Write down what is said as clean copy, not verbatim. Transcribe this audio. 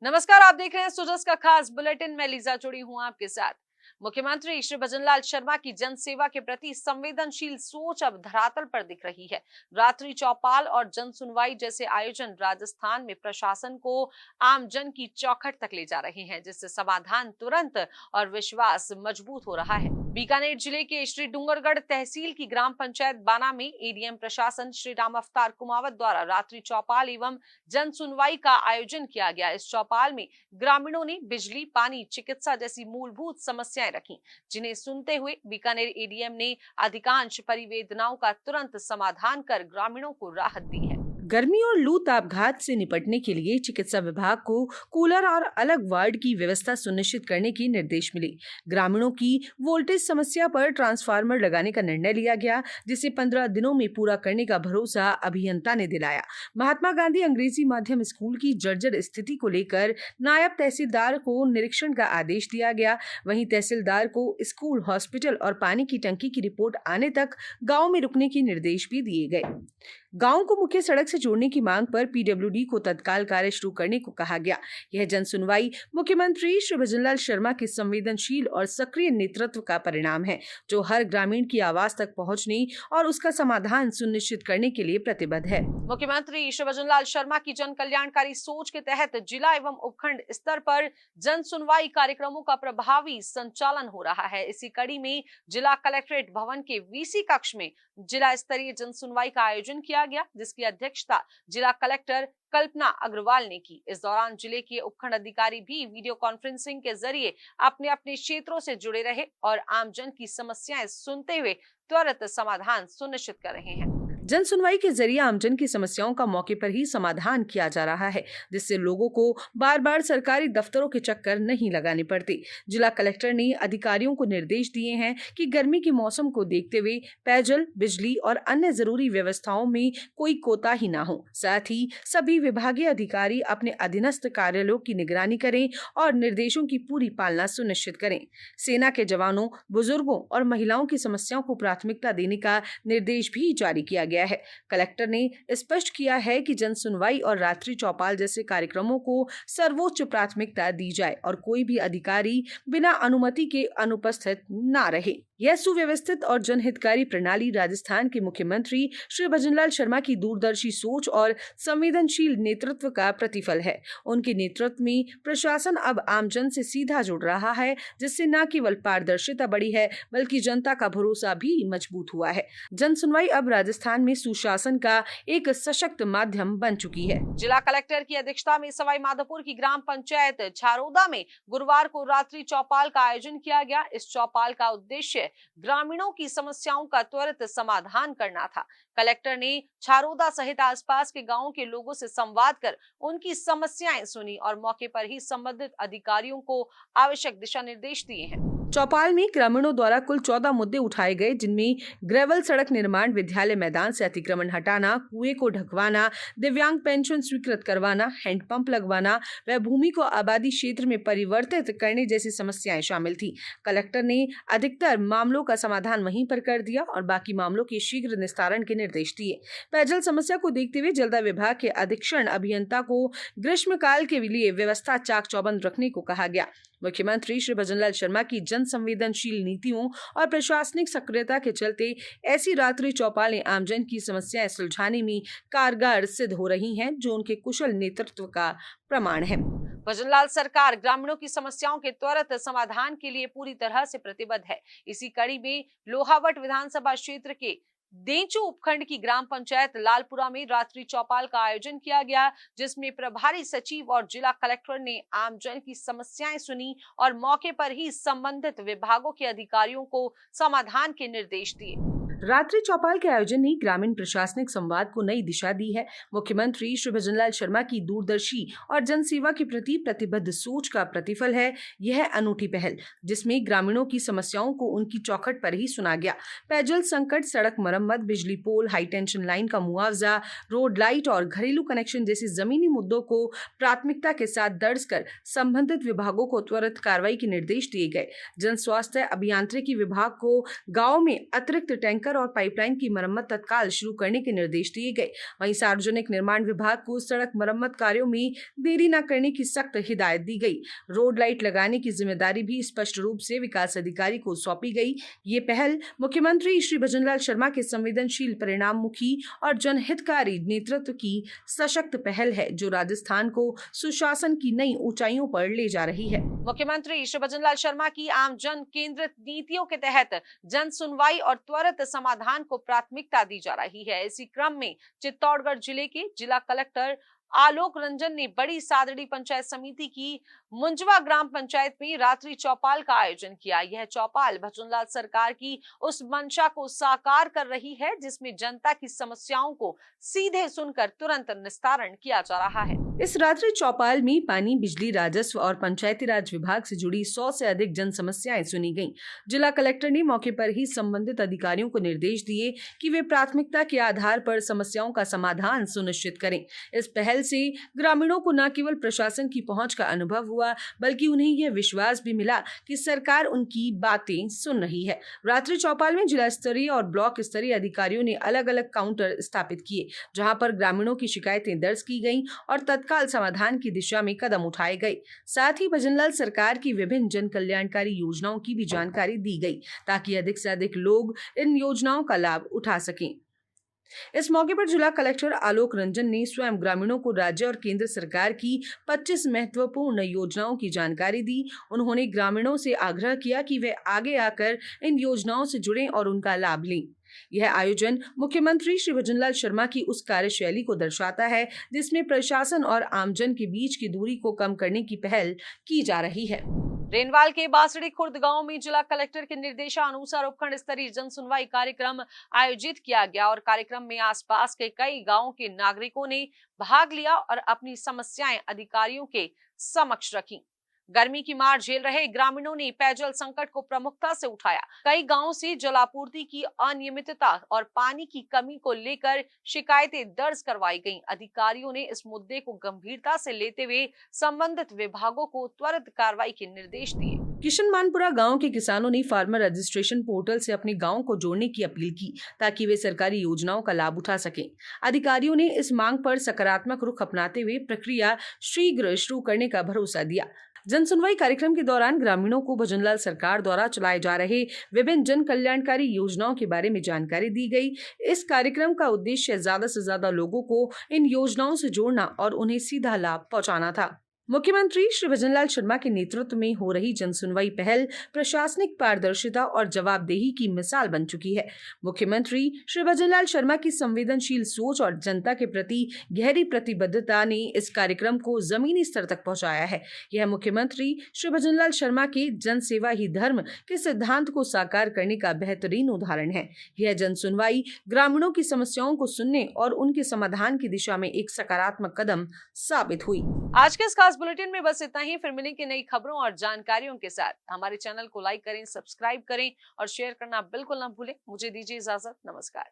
नमस्कार, आप देख रहे हैं सुजस का खास बुलेटिन। मैं लीजा जुड़ी हूं आपके साथ। मुख्यमंत्री श्री भजनलाल शर्मा की जन सेवा के प्रति संवेदनशील सोच अब धरातल पर दिख रही है। रात्रि चौपाल और जन सुनवाई जैसे आयोजन राजस्थान में प्रशासन को आम जन की चौखट तक ले जा रहे हैं, जिससे समाधान तुरंत और विश्वास मजबूत हो रहा है। बीकानेर जिले के श्री डूंगरगढ़ तहसील की ग्राम पंचायत बाना में एडीएम प्रशासन श्री राम अवतार कुमावत द्वारा रात्रि चौपाल एवं जन सुनवाई का आयोजन किया गया। इस चौपाल में ग्रामीणों ने बिजली, पानी, चिकित्सा जैसी मूलभूत समस्याएं रखी, जिन्हें सुनते हुए बीकानेर एडीएम ने अधिकांश परिवेदनाओं का तुरंत समाधान कर ग्रामीणों को राहत दी है। गर्मी और लू तापघात से निपटने के लिए चिकित्सा विभाग को कूलर और अलग वार्ड की व्यवस्था सुनिश्चित करने के निर्देश मिले। ग्रामीणों की वोल्टेज समस्या पर ट्रांसफार्मर लगाने का निर्णय लिया गया, जिसे 15 दिनों में पूरा करने का भरोसा अभियंता ने दिलाया। महात्मा गांधी अंग्रेजी माध्यम स्कूल की जर्जर स्थिति को लेकर नायब तहसीलदार को निरीक्षण का आदेश दिया गया। वहीं तहसीलदार को स्कूल, हॉस्पिटल और पानी की टंकी की रिपोर्ट आने तक गाँव में रुकने के निर्देश भी दिए गए। गांव को मुख्य सड़क से जोड़ने की मांग पर पीडब्ल्यूडी को तत्काल कार्य शुरू करने को कहा गया। यह जन सुनवाई मुख्यमंत्री श्री भजनलाल शर्मा के संवेदनशील और सक्रिय नेतृत्व का परिणाम है, जो हर ग्रामीण की आवाज तक पहुंचने और उसका समाधान सुनिश्चित करने के लिए प्रतिबद्ध है। मुख्यमंत्री श्री भजनलाल शर्मा की जन कल्याणकारी सोच के तहत जिला एवं उपखंड स्तर पर जन सुनवाई कार्यक्रमों का प्रभावी संचालन हो रहा है। इसी कड़ी में जिला कलेक्ट्रेट भवन के वीसी कक्ष में जिला स्तरीय जन सुनवाई का आयोजन किया गया, जिसकी अध्यक्षता जिला कलेक्टर कल्पना अग्रवाल ने की। इस दौरान जिले के उपखंड अधिकारी भी वीडियो कॉन्फ्रेंसिंग के जरिए अपने अपने क्षेत्रों से जुड़े रहे और आमजन की समस्याएं सुनते हुए त्वरित समाधान सुनिश्चित कर रहे हैं। जन सुनवाई के जरिए आमजन की समस्याओं का मौके पर ही समाधान किया जा रहा है, जिससे लोगों को बार बार सरकारी दफ्तरों के चक्कर नहीं लगाने पड़ते। जिला कलेक्टर ने अधिकारियों को निर्देश दिए हैं कि गर्मी के मौसम को देखते हुए पेयजल, बिजली और अन्य जरूरी व्यवस्थाओं में कोई कोताही न हो। साथ ही सभी विभागीय अधिकारी अपने अधीनस्थ कार्यालयों की निगरानी करें और निर्देशों की पूरी पालना सुनिश्चित करें। सेना के जवानों, बुजुर्गों और महिलाओं की समस्याओं को प्राथमिकता देने का निर्देश भी जारी किया गया है। कलेक्टर ने स्पष्ट किया है कि जन सुनवाई और रात्रि चौपाल जैसे कार्यक्रमों को सर्वोच्च प्राथमिकता दी जाए और कोई भी अधिकारी बिना अनुमति के अनुपस्थित न रहे। यह सुव्यवस्थित और जनहितकारी प्रणाली राजस्थान के मुख्यमंत्री श्री भजनलाल शर्मा की दूरदर्शी सोच और संवेदनशील नेतृत्व का प्रतिफल है। उनके नेतृत्व में प्रशासन अब आमजन से सीधा जुड़ रहा है, जिससे न केवल पारदर्शिता बढ़ी है, बल्कि जनता का भरोसा भी मजबूत हुआ है। जन सुनवाई अब राजस्थान में सुशासन का एक सशक्त माध्यम बन चुकी है। जिला कलेक्टर की अध्यक्षता में सवाई माधोपुर की ग्राम पंचायत छारोदा में गुरुवार को रात्रि चौपाल का आयोजन किया गया। इस चौपाल का उद्देश्य ग्रामीणों की समस्याओं का त्वरित समाधान करना था। कलेक्टर ने छारोदा सहित आसपास के गांवों के लोगों से संवाद कर उनकी समस्याएं सुनी और मौके पर ही संबंधित अधिकारियों को आवश्यक दिशा निर्देश दिए हैं। चौपाल में ग्रामीणों द्वारा कुल 14 मुद्दे उठाए गए, जिनमें ग्रेवल सड़क निर्माण, विद्यालय मैदान से अतिक्रमण हटाना, कुएं को ढकवाना, दिव्यांग पेंशन स्वीकृत करवाना, हैंडपंप लगवाना व भूमि को आबादी क्षेत्र में परिवर्तित करने जैसी समस्याएं शामिल थी। कलेक्टर ने अधिकतर मामलों का समाधान वहीं पर कर दिया और बाकी मामलों के शीघ्र निस्तारण के निर्देश दिए। पेयजल समस्या को देखते हुए जलदाय विभाग के अधीक्षण अभियंता को ग्रीष्मकाल के लिए व्यवस्था चाक चौबंद रखने को कहा गया। मुख्यमंत्री श्री भजनलाल शर्मा की जन संवेदनशील नीतियों और प्रशासनिक सक्रियता के चलते ऐसी रात्रि चौपालें आमजन की समस्याएं सुलझाने में कारगर सिद्ध हो रही हैं, जो उनके कुशल नेतृत्व का प्रमाण है। भजनलाल सरकार ग्रामीणों की समस्याओं के त्वरित समाधान के लिए पूरी तरह से प्रतिबद्ध है। इसी कड़ी में लोहावट विधानसभा क्षेत्र के देंचू उपखंड की ग्राम पंचायत लालपुरा में रात्रि चौपाल का आयोजन किया गया, जिसमें प्रभारी सचिव और जिला कलेक्टर ने आमजन की समस्याएं सुनी और मौके पर ही संबंधित विभागों के अधिकारियों को समाधान के निर्देश दिए। रात्रि चौपाल के आयोजन ने ग्रामीण प्रशासनिक संवाद को नई दिशा दी है। मुख्यमंत्री श्री भजनलाल शर्मा की दूरदर्शी और जनसेवा के प्रति प्रतिबद्ध सोच का प्रतिफल है यह अनूठी पहल, जिसमें ग्रामीणों की समस्याओं को उनकी चौखट पर ही सुना गया। पेयजल संकट, सड़क मरम्मत, बिजली पोल, हाई टेंशन लाइन का मुआवजा, रोड लाइट और घरेलू कनेक्शन जैसे जमीनी मुद्दों को प्राथमिकता के साथ दर्ज कर संबंधित विभागों को त्वरित कार्रवाई के निर्देश दिए गए। जन स्वास्थ्य अभियांत्रिकी विभाग को गाँव में अतिरिक्त टैंकर टैंकर और पाइपलाइन की मरम्मत तत्काल शुरू करने के निर्देश दिए गए। वहीं सार्वजनिक निर्माण विभाग को सड़क मरम्मत कार्यों में देरी न करने की सख्त हिदायत दी गई। रोड लाइट लगाने की जिम्मेदारी भी स्पष्ट रूप से विकास अधिकारी को सौंपी गई। ये पहल मुख्यमंत्री श्री भजनलाल शर्मा के संवेदनशील, परिणाममुखी और जनहितकारी नेतृत्व की सशक्त पहल है, जो राजस्थान को सुशासन की नई ऊंचाइयों पर ले जा रही है। मुख्यमंत्री श्री भजनलाल शर्मा की आम जन केंद्रित नीतियों के तहत जन सुनवाई और त्वरित समाधान को प्राथमिकता दी जा रही है। इसी क्रम में चित्तौड़गढ़ जिले के जिला कलेक्टर आलोक रंजन ने बड़ी सादड़ी पंचायत समिति की मुंजवा ग्राम पंचायत में रात्रि चौपाल का आयोजन किया। यह चौपाल भजनलाल सरकार की उस मंशा को साकार कर रही है, जिसमें जनता की समस्याओं को सीधे सुनकर तुरंत निस्तारण किया जा रहा है। इस रात्रि चौपाल में पानी, बिजली, राजस्व और पंचायती राज विभाग से जुड़ी 100 से अधिक जन समस्याएं सुनी गईं। जिला कलेक्टर ने मौके पर ही संबंधित अधिकारियों को निर्देश दिए कि वे प्राथमिकता के आधार पर समस्याओं का समाधान सुनिश्चित करें। इस पहल से ग्रामीणों को न केवल प्रशासन की पहुंच का अनुभव हुआ, बल्कि उन्हें यह विश्वास भी मिला कि सरकार उनकी बातें सुन रही है। रात्रि चौपाल में जिला स्तरीय और ब्लॉक स्तरीय अधिकारियों ने अलग अलग काउंटर स्थापित किए, जहां पर ग्रामीणों की शिकायतें दर्ज की गईं और तत्काल समाधान की दिशा में कदम उठाए गए। साथ ही भजनलाल सरकार की विभिन्न जन कल्याणकारी योजनाओं की भी जानकारी दी गई, ताकि अधिक से अधिक लोग इन योजनाओं का लाभ उठा सकें। इस मौके पर जिला कलेक्टर आलोक रंजन ने स्वयं ग्रामीणों को राज्य और केंद्र सरकार की 25 महत्वपूर्ण योजनाओं की जानकारी दी। उन्होंने ग्रामीणों से आग्रह किया कि वे आगे आकर इन योजनाओं से जुड़ें और उनका लाभ लें। यह आयोजन मुख्यमंत्री श्री भजनलाल शर्मा की उस कार्यशैली को दर्शाता है, जिसमें प्रशासन और आमजन के बीच की दूरी को कम करने की पहल की जा रही है। रेनवाल के बासड़ी खुर्द गांव में जिला कलेक्टर के निर्देशानुसार उपखंड स्तरीय जन सुनवाई कार्यक्रम आयोजित किया गया और कार्यक्रम में आसपास के कई गांवों के नागरिकों ने भाग लिया और अपनी समस्याएं अधिकारियों के समक्ष रखी। गर्मी की मार झेल रहे ग्रामीणों ने पेयजल संकट को प्रमुखता से उठाया। कई गांवों से जलापूर्ति की अनियमितता और पानी की कमी को लेकर शिकायतें दर्ज करवाई गईं। अधिकारियों ने इस मुद्दे को गंभीरता से लेते हुए संबंधित विभागों को त्वरित कार्रवाई के निर्देश दिए। किशन मानपुरा गांव के किसानों ने फार्मर रजिस्ट्रेशन पोर्टल से अपने गांव को जोड़ने की अपील की, ताकि वे सरकारी योजनाओं का लाभ उठा सकें। अधिकारियों ने इस मांग पर सकारात्मक रुख अपनाते हुए प्रक्रिया शीघ्र शुरू करने का भरोसा दिया। जन सुनवाई कार्यक्रम के दौरान ग्रामीणों को भजनलाल सरकार द्वारा चलाए जा रहे विभिन्न जन कल्याणकारी योजनाओं के बारे में जानकारी दी गई। इस कार्यक्रम का उद्देश्य ज्यादा से ज्यादा लोगों को इन योजनाओं से जोड़ना और उन्हें सीधा लाभ पहुंचाना था। मुख्यमंत्री श्री भजनलाल शर्मा के नेतृत्व में हो रही जनसुनवाई पहल प्रशासनिक पारदर्शिता और जवाबदेही की मिसाल बन चुकी है। मुख्यमंत्री श्री भजनलाल शर्मा की संवेदनशील सोच और जनता के प्रति गहरी प्रतिबद्धता ने इस कार्यक्रम को जमीनी स्तर तक पहुंचाया है। यह मुख्यमंत्री श्री भजनलाल शर्मा के जन सेवा ही धर्म के सिद्धांत को साकार करने का बेहतरीन उदाहरण है। यह जनसुनवाई ग्रामीणों की समस्याओं को सुनने और उनके समाधान की दिशा में एक सकारात्मक कदम साबित हुई। आज के इस खास बुलेटिन में बस इतना ही। फिर मिलेंगे नई खबरों और जानकारियों के साथ। हमारे चैनल को लाइक करें, सब्सक्राइब करें और शेयर करना बिल्कुल ना भूलें। मुझे दीजिए इजाजत। नमस्कार।